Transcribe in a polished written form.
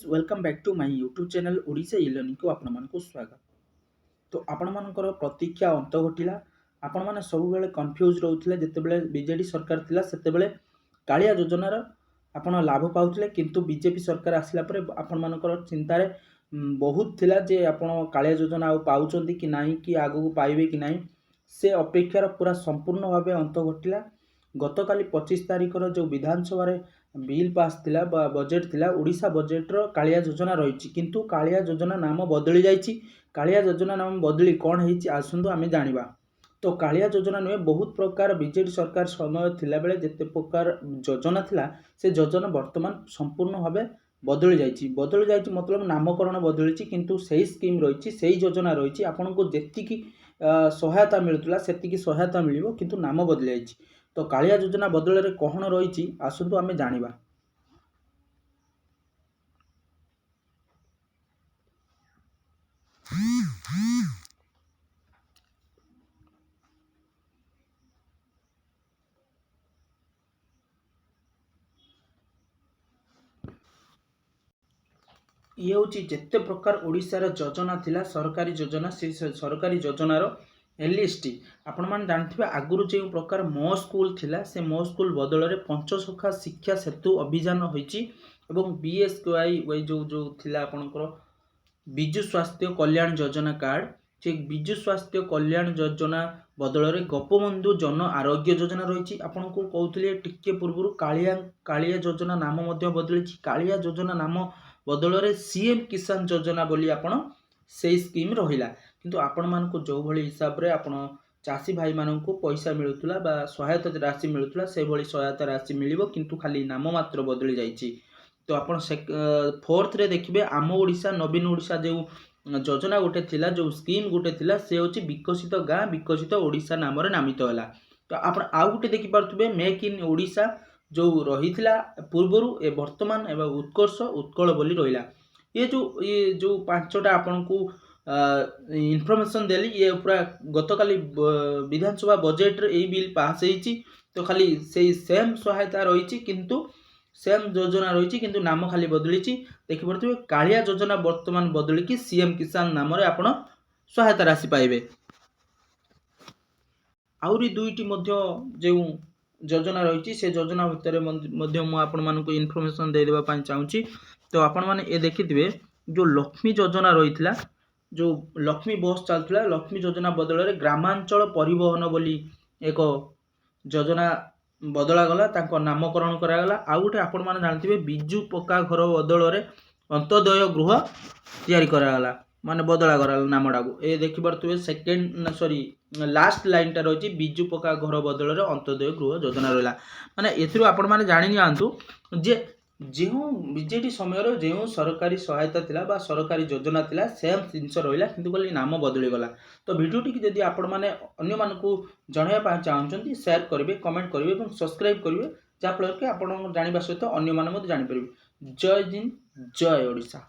Welcome back to my YouTube channel Odisha e learning को आपण मानक स्वागत। तो आपण मानकर प्रतीक्षा अंत घटिला। आपण माने सब बेले कंफ्यूज रहउथिले जेतेबेले बीजेडी सरकार थिला सेतेबेले कालिया योजनार आपण लाभ पाउथिले, किंतु बीजेपी सरकार आसिला परे आपण मानकर चिंतारे बहुत थिला जे आपण कालिया योजना आ पाउचंती कि नाही कि आगु पाइबे कि नाही। से अपेक्षार पूरा संपूर्ण भावे अंत घटिला। गतकाली 25 तारिखर जो विधानसभा बिल पास थिला बजेट थिला ओडिशा बजेट रो कालिया योजना रही, किंतु कालिया योजना नाम बदली जाइछि। कालिया योजना नाम बदली कौन है आसतु आमे जानिबा। तो कालिया योजना नुहे बहुत प्रकार बीजेडी सरकार समय थिला बेले जेते प्रकार योजना थिला से योजना वर्तमान संपूर्ण भावे बदली जाइछि मतलब नामकरण बदलिछि, किंतु सही स्कीम रही सही योजना रही आपनको जेतिकी सहायता मिलुतला सेतिकी सहायता मिलिबो, किंतु नाम बदली जाइछि। तो कालिया योजना बदल रे कौन रही आसतु आमे जानिबा। ये हूँ जिते प्रकार ओडिशार योजना थिला सरकारी योजना से सरकारी योजनार एलईएसटी आपण मैंने जानते आगुरी जो प्रकार मो स्कूल थिला से मो स्कूल बदल में पंचसखा शिक्षा सेतु अभियान होईची एवं बीएसकेवाई जो जो थिला आपनकर विजु स्वास्थ्य कल्याण योजना कार्ड से विजु स्वास्थ्य कल्याण योजना बदल में गोपबंधु जन आरोग्य योजना रही। आपन को कहते टिके पूर्व कालिया योजना नाम बदली कालिया योजना नाम बदल में सीएम किसान योजना बोली आपण से स्कीम रहिला, किंतु आपण मानक जो भली हिसाब रे आपण चाषी भाई मानक पैसा मिलुतला बा सहायता राशि मिलुतला से भली सहायता राशि मिलिबो, किंतु खाली नाम मात्र बदली जाइछि। तो आपण फोर्थ रे देखिबे आम ओडिशा नवीन ओडिशा जो योजना गोटे थिला जो स्कीम गोटे थिला से होछि विकसित गाँ विकसित ओडिशा नाम रे नामित होला। तो आपण आउ गोटे देखि पारथुबे मेक इन ओडिशा जो रही पूर्वर ए वर्तमान एवं उत्कर्ष उत्कल बोली रहिला। ये जो पांचटा आपन को इनफॉरमेशन देली ये पूरा गतकाली विधानसभा बजेट रे बिल पास होईची। तो खाली से सेम सहायता रही किंतु सेम योजना रही किंतु नाम खाली बदली देखि पड़े कालिया योजना वर्तमान बदली कि सीएम किसान नाम रे आपण सहायता राशि पाइबे। आउरी दुईटी जो योजना रही से योजना भितर आपण मानक इनफॉरमेशन दे देबा पई चाहूची। तो आपण माने ए देखिथिबे जो लक्ष्मी योजना रही जो लक्ष्मी बस चलता लक्ष्मी योजना बदल में ग्रामांचल परिवहन बोली एक योजना बदला गला तांको नामकरण करागला। आउ गोटे आपण माने जानथिबे बिजु पक्का घर बदल में अंत्योदय गृह तैयारी करागला माने बदला गला नामटा को ए देखि परतुबे सेकंड सॉरी लास्ट लाइन टा रही बिजु पक्का घर बदल में अंत्योदय गृह योजना रहा। माने एथुरु आपण माने जानि नियंतु जे जो बीजेडी समय जो सरकारी सहायता थिला बा सरकारी योजना थिला सेम जिनस रहा किंतु खाली नाम बदली गला। तो भिडियोटी जदि आपण माने अन्य मानकु जणाइबा चाहउछंती शेयर करिवे कमेंट करिवे और सब्सक्राइब करिवे जा फल के आपण जानिबा सहित अन्य माने मते जानि परिबे। जय हिंद जय ओडिशा।